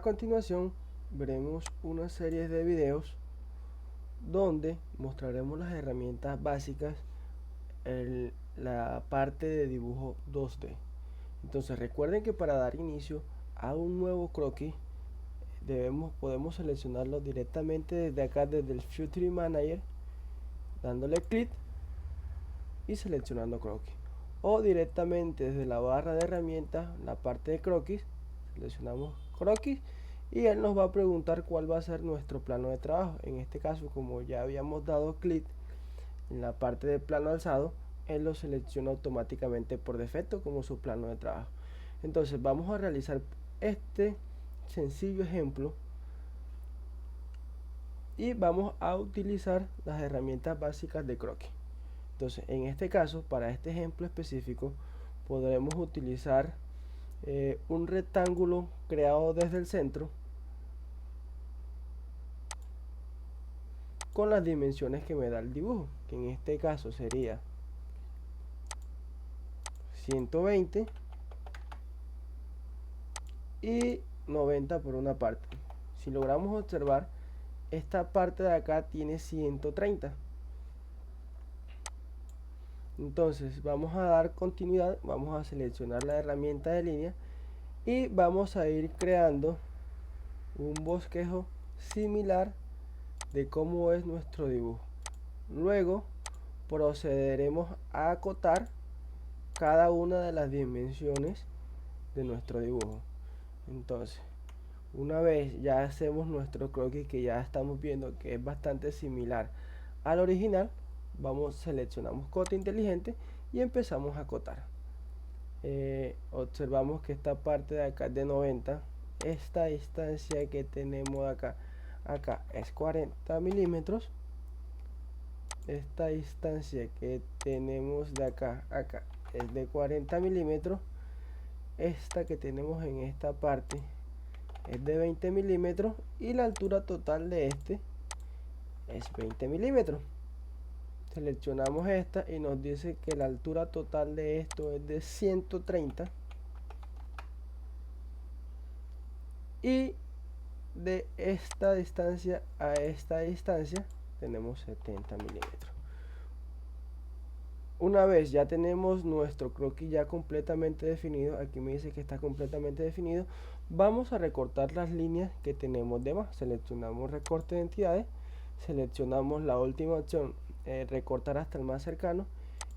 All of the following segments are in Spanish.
continuación veremos una serie de videos donde mostraremos las herramientas básicas en la parte de dibujo 2D. Entonces recuerden que para dar inicio a un nuevo croquis podemos seleccionarlo directamente desde acá, desde el Future Manager, dándole clic y seleccionando croquis, o directamente desde la barra de herramientas, la parte de croquis, seleccionamos croquis y él nos va a preguntar cuál va a ser nuestro plano de trabajo. En este caso, como ya habíamos dado clic en la parte de plano alzado, él lo selecciona automáticamente por defecto como su plano de trabajo. Entonces vamos a realizar este sencillo ejemplo y vamos a utilizar las herramientas básicas de croquis. Entonces en este caso, para este ejemplo específico, podremos utilizar un rectángulo creado desde el centro con las dimensiones que me da el dibujo, que en este caso sería 120 y 90 por una parte. Si logramos observar, esta parte de acá tiene 130. Entonces vamos a dar continuidad, vamos a seleccionar la herramienta de línea y vamos a ir creando un bosquejo similar de cómo es nuestro dibujo. Luego procederemos a acotar cada una de las dimensiones de nuestro dibujo. Entonces, una vez ya hacemos nuestro croquis, que ya estamos viendo que es bastante similar al original, seleccionamos cota inteligente y empezamos a acotar. Observamos que esta parte de acá es de 90, esta distancia que tenemos de acá es 40 milímetros, esta distancia que tenemos de acá es de 40 milímetros, esta que tenemos en esta parte es de 20 milímetros y la altura total de este es 20 milímetros. Seleccionamos esta y nos dice que la altura total de esto es de 130 y de esta distancia a esta distancia tenemos 70 milímetros. Una vez ya tenemos nuestro croquis ya completamente definido, aquí me dice que está completamente definido, vamos a recortar las líneas que tenemos de más. Seleccionamos recorte de entidades, seleccionamos la última opción, recortar hasta el más cercano,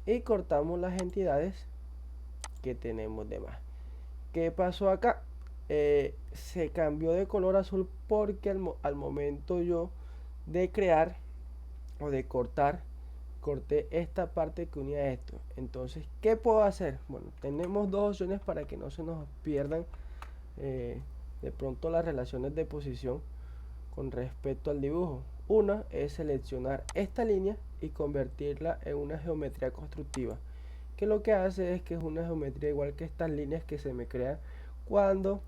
y cortamos las entidades que tenemos de más. ¿Qué pasó acá? Se cambió de color azul porque al momento yo de crear o de corté esta parte que unía esto. Entonces, ¿qué puedo hacer? Bueno, tenemos dos opciones para que no se nos pierdan de pronto las relaciones de posición con respecto al dibujo. Una es seleccionar esta línea y convertirla en una geometría constructiva, que lo que hace es que es una geometría igual que estas líneas que se me crean cuando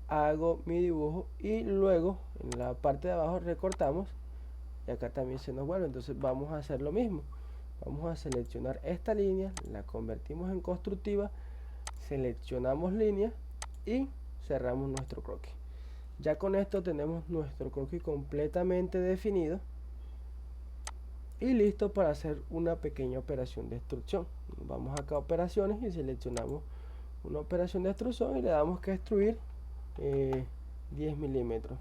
hago mi dibujo, y luego en la parte de abajo recortamos y acá también se nos vuelve. Entonces vamos a hacer lo mismo, vamos a seleccionar esta línea, la convertimos en constructiva, seleccionamos línea y cerramos nuestro croquis. Ya con esto tenemos nuestro croquis completamente definido y listo para hacer una pequeña operación de extrusión. Vamos acá a operaciones y seleccionamos una operación de extrusión y le damos que extruir 10 milímetros.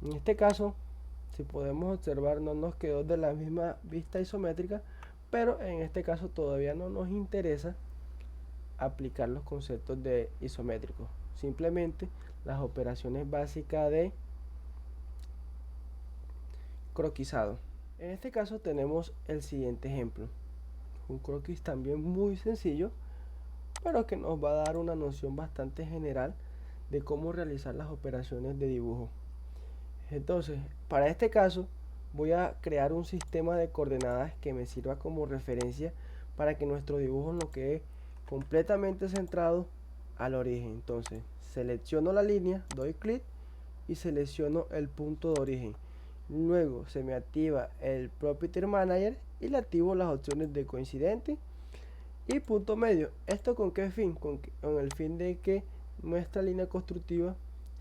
En este caso, si podemos observar, no nos quedó de la misma vista isométrica, pero en este caso todavía no nos interesa aplicar los conceptos de isométrico, simplemente las operaciones básicas de croquisado. En este caso tenemos el siguiente ejemplo, un croquis también muy sencillo, pero que nos va a dar una noción bastante general de cómo realizar las operaciones de dibujo. Entonces, para este caso voy a crear un sistema de coordenadas que me sirva como referencia para que nuestro dibujo no quede completamente centrado al origen. Entonces, selecciono la línea, doy clic y selecciono el punto de origen. Luego se me activa el Property Manager y le activo las opciones de coincidente y punto medio. ¿Esto con qué fin? Con el fin de que nuestra línea constructiva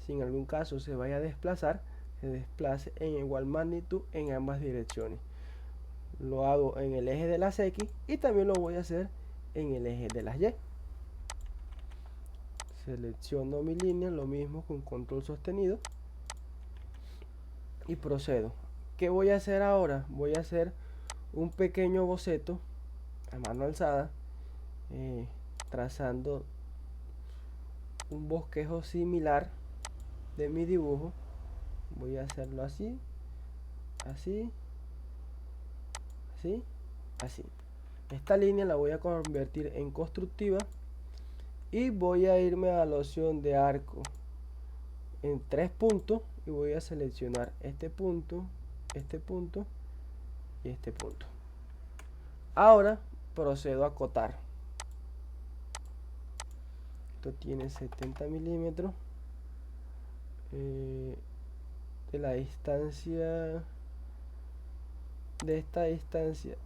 si en algún caso se vaya a desplazar, se desplace en igual magnitud en ambas direcciones. Lo hago en el eje de las X y también lo voy a hacer en el eje de las Y. Selecciono mi línea, lo mismo con control sostenido y procedo. ¿Qué voy a hacer ahora? Voy a hacer un pequeño boceto a mano alzada, trazando un bosquejo similar de mi dibujo. Voy a hacerlo así, así, así, así. Esta línea la voy a convertir en constructiva y voy a irme a la opción de arco en 3 puntos y voy a seleccionar este punto y este punto. Ahora procedo a acotar. Esto tiene 70 milímetros de la distancia, de esta distancia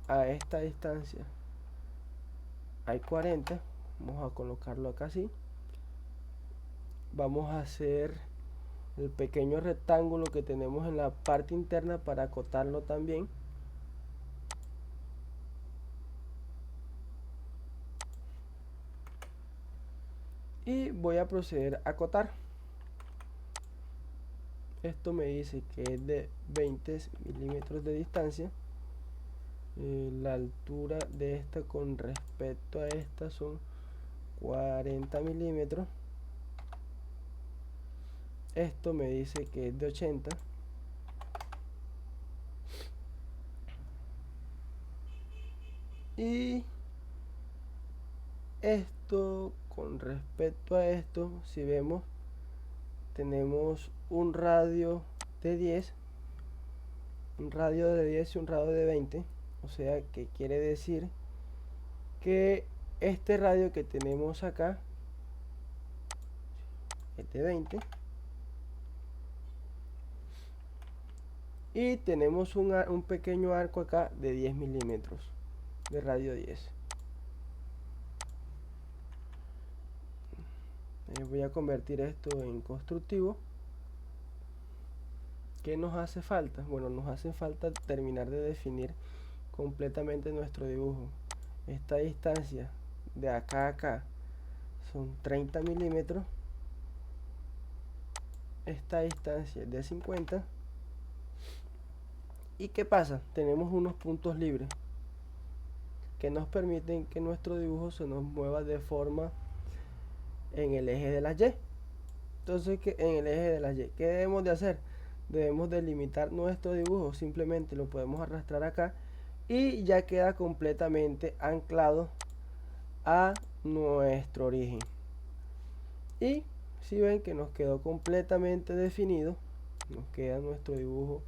a esta distancia hay 40. Vamos a colocarlo acá así. Vamos a hacer el pequeño rectángulo que tenemos en la parte interna para acotarlo también. Y voy a proceder a acotar. Esto me dice que es de 20 milímetros de distancia. La altura de esta con respecto a esta son 40 milímetros. Esto me dice que es de 80. Y esto con respecto a esto, si vemos, tenemos un radio de 10, un radio de 10 y un radio de 20. O sea que quiere decir que este radio que tenemos acá es de 20. Y tenemos un pequeño arco acá de 10 milímetros de radio 10. Voy a convertir esto en constructivo. ¿Qué nos hace falta? Bueno, nos hace falta terminar de definir completamente nuestro dibujo. Esta distancia de acá a acá son 30 milímetros. Esta distancia es de 50. ¿Y qué pasa? Tenemos unos puntos libres que nos permiten que nuestro dibujo se nos mueva de forma en el eje de las Y. Entonces, en el eje de las Y, ¿qué debemos de hacer? Debemos delimitar nuestro dibujo. Simplemente lo podemos arrastrar acá y ya queda completamente anclado a nuestro origen. Y si ven que nos quedó completamente definido, nos queda nuestro dibujo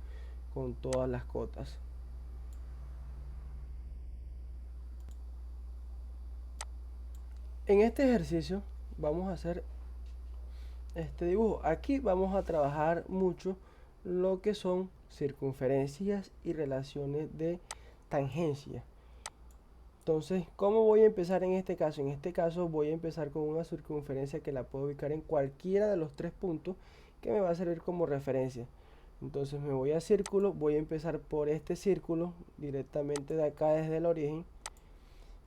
con todas las cotas. En este ejercicio vamos a hacer este dibujo. Aquí vamos a trabajar mucho lo que son circunferencias y relaciones de tangencia. Entonces, ¿cómo voy a empezar en este caso? En este caso voy a empezar con una circunferencia que la puedo ubicar en cualquiera de los 3 puntos que me va a servir como referencia. Entonces me voy a círculo, voy a empezar por este círculo directamente de acá desde el origen.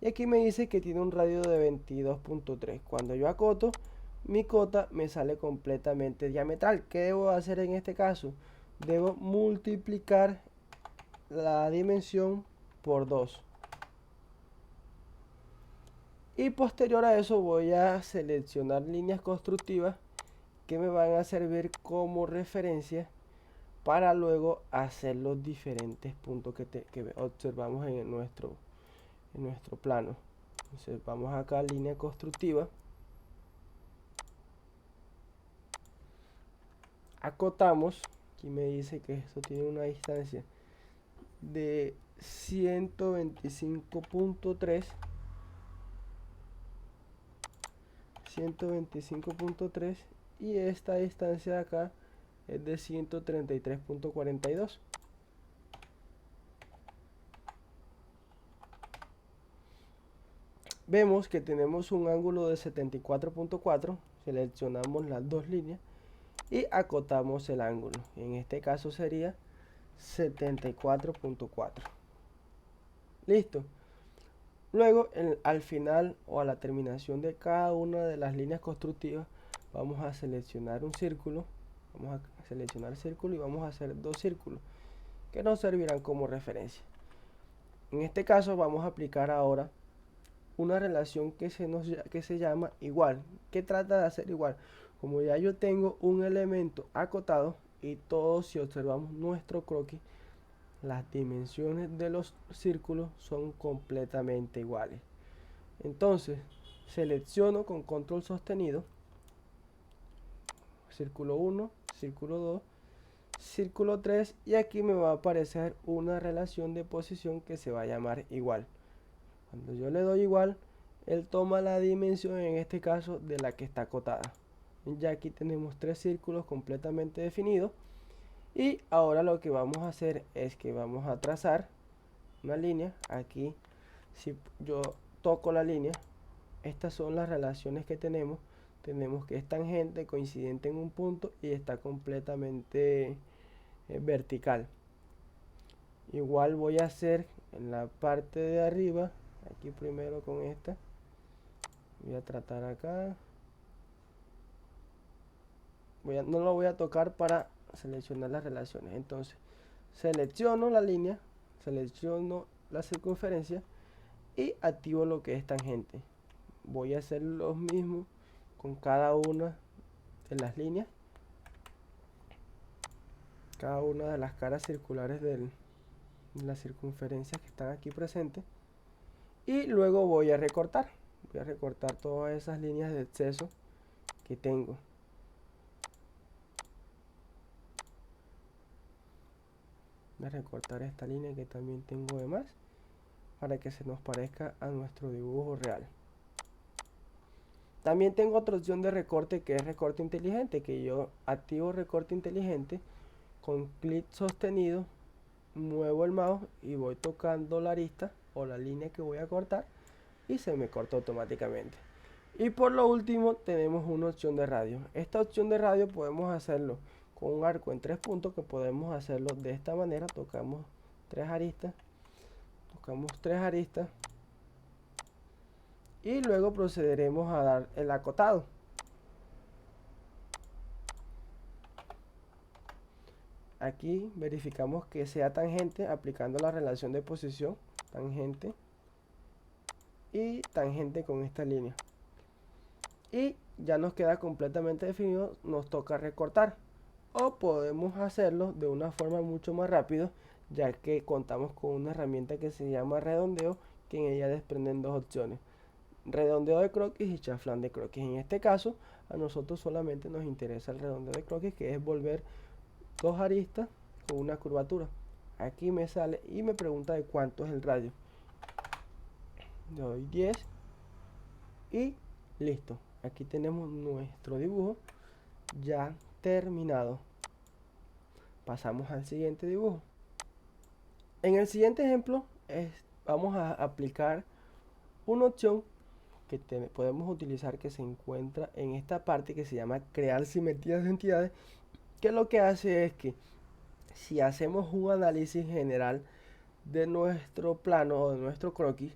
Y aquí me dice que tiene un radio de 22.3. Cuando yo acoto, mi cota me sale completamente diametral. ¿Qué debo hacer en este caso? Debo multiplicar la dimensión por 2. Y posterior a eso voy a seleccionar líneas constructivas que me van a servir como referencia para luego hacer los diferentes puntos que observamos en nuestro plano. Entonces vamos acá a línea constructiva, acotamos. Aquí me dice que esto tiene una distancia de 125.3 y esta distancia de acá es de 133.42. Vemos que tenemos un ángulo de 74.4. Seleccionamos las dos líneas y acotamos el ángulo. En este caso sería 74.4. Listo. Luego al final o a la terminación de cada una de las líneas constructivas vamos a seleccionar un círculo. Vamos a seleccionar el círculo y vamos a hacer dos círculos que nos servirán como referencia. En este caso vamos a aplicar ahora una relación que se llama igual. ¿Qué trata de hacer igual? Como ya yo tengo un elemento acotado y todos, si observamos nuestro croquis, las dimensiones de los círculos son completamente iguales. Entonces selecciono con control sostenido círculo 1, círculo 2, círculo 3 y aquí me va a aparecer una relación de posición que se va a llamar igual. Cuando yo le doy igual, él toma la dimensión, en este caso, de la que está acotada. Ya aquí tenemos tres círculos completamente definidos. Y ahora lo que vamos a hacer es que vamos a trazar una línea. Aquí, si yo toco la línea, estas son las relaciones que tenemos. Tenemos que es tangente, coincidente en un punto y está completamente vertical. Igual voy a hacer en la parte de arriba, aquí primero con esta, voy a tratar acá, no lo voy a tocar para seleccionar las relaciones. Entonces selecciono la línea, selecciono la circunferencia y activo lo que es tangente. Voy a hacer lo mismo con cada una de las líneas, cada una de las caras circulares de las circunferencias que están aquí presentes. Y luego voy a recortar todas esas líneas de exceso que tengo. Voy a recortar esta línea que también tengo de más para que se nos parezca a nuestro dibujo real. También tengo otra opción de recorte que es recorte inteligente, que yo activo recorte inteligente con clic sostenido, muevo el mouse y voy tocando la arista o la línea que voy a cortar y se me corta automáticamente. Y por lo último tenemos una opción de radio. Esta opción de radio podemos hacerlo con un arco en 3 puntos, que podemos hacerlo de esta manera. Tocamos tres aristas y luego procederemos a dar el acotado. Aquí verificamos que sea tangente aplicando la relación de posición, tangente y tangente con esta línea. Y ya nos queda completamente definido, nos toca recortar. O podemos hacerlo de una forma mucho más rápido, ya que contamos con una herramienta que se llama redondeo, que en ella desprenden dos opciones: redondeo de croquis y chaflán de croquis. En este caso a nosotros solamente nos interesa el redondeo de croquis, que es volver dos aristas con una curvatura. Aquí me sale y me pregunta de cuánto es el radio. Le doy 10 y listo. Aquí tenemos nuestro dibujo ya terminado. Pasamos al siguiente dibujo. En el siguiente ejemplo vamos a aplicar una opción que podemos utilizar, que se encuentra en esta parte que se llama crear simetrías de entidades, que lo que hace es que si hacemos un análisis general de nuestro plano o de nuestro croquis,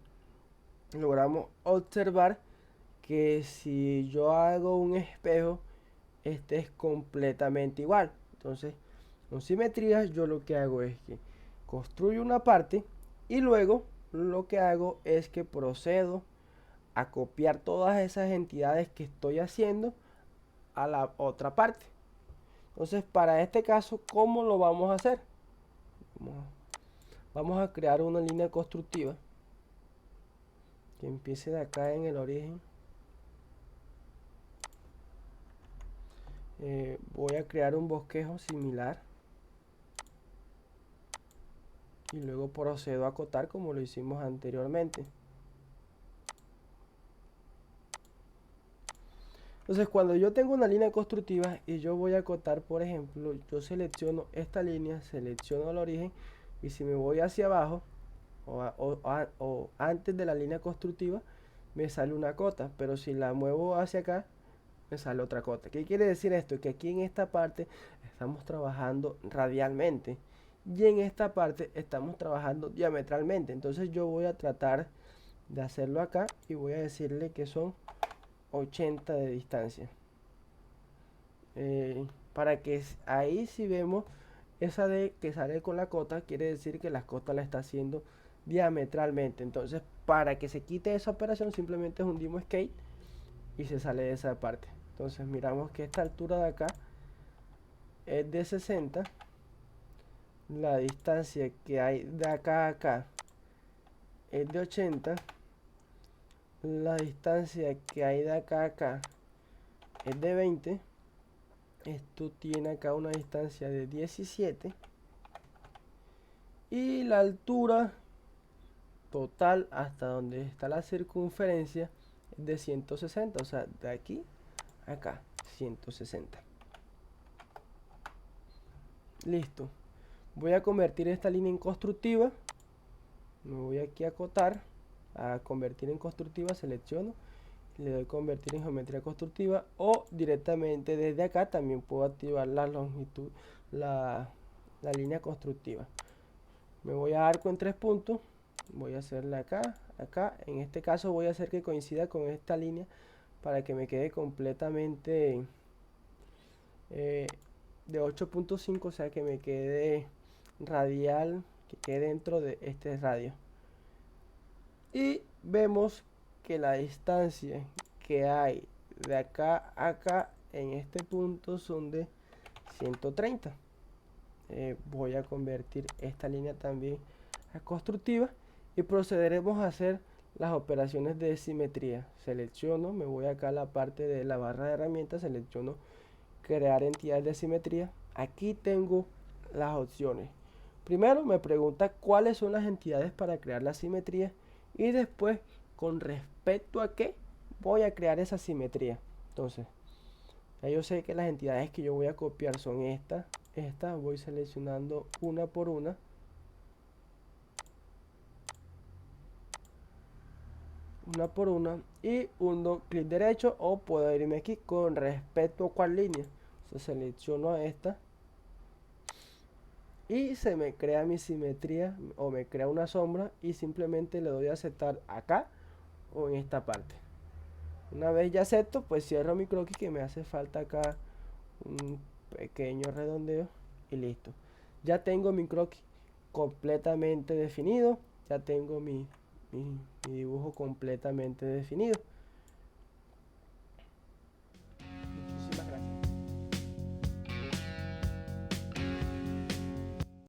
logramos observar que si yo hago un espejo, este es completamente igual. Entonces, con simetrías yo lo que hago es que construyo una parte y luego lo que hago es que procedo a copiar todas esas entidades que estoy haciendo a la otra parte. Entonces, para este caso, ¿cómo lo vamos a hacer? Vamos a crear una línea constructiva que empiece de acá en el origen. Voy a crear un bosquejo similar y luego procedo a acotar como lo hicimos anteriormente. Entonces, cuando yo tengo una línea constructiva y yo voy a acotar, por ejemplo, yo selecciono esta línea, selecciono el origen, y si me voy hacia abajo o antes de la línea constructiva me sale una cota, pero si la muevo hacia acá me sale otra cota. ¿Qué quiere decir esto? Que aquí en esta parte estamos trabajando radialmente y en esta parte estamos trabajando diametralmente. Entonces yo voy a tratar de hacerlo acá y voy a decirle que son 80 de distancia. Para que ahí si vemos esa D que sale con la cota, quiere decir que la cota la está haciendo diametralmente. Entonces para que se quite esa operación simplemente hundimos escape y se sale de esa parte. Entonces miramos que esta altura de acá es de 60. La distancia que hay de acá a acá es de 80. La distancia que hay de acá a acá es de 20. Esto tiene acá una distancia de 17. Y la altura total hasta donde está la circunferencia es de 160. O sea, de aquí a acá, 160. Listo. Voy a convertir esta línea en constructiva. Me voy aquí a acotar, a convertir en constructiva, selecciono, le doy convertir en geometría constructiva, o directamente desde acá también puedo activar la longitud, la línea constructiva. Me voy a arco en 3 puntos, voy a hacerla acá, acá. En este caso voy a hacer que coincida con esta línea para que me quede completamente de 8.5, o sea que me quede radial, que quede dentro de este radio. Y vemos que la distancia que hay de acá a acá en este punto son de 130. Voy a convertir esta línea también a constructiva y procederemos a hacer las operaciones de simetría. Selecciono, me voy acá a la parte de la barra de herramientas, selecciono crear entidades de simetría. Aquí tengo las opciones. Primero me pregunta cuáles son las entidades para crear la simetría y después con respecto a qué voy a crear esa simetría. Entonces ya yo sé que las entidades que yo voy a copiar son estas. Voy seleccionando una por una. Y hundo clic derecho o puedo irme aquí con respecto a cuál línea. Entonces selecciono a esta y se me crea mi simetría o me crea una sombra y simplemente le doy a aceptar acá o en esta parte. Una vez ya acepto, pues cierro mi croquis, que me hace falta acá un pequeño redondeo y listo. Ya tengo mi croquis completamente definido, ya tengo mi dibujo completamente definido.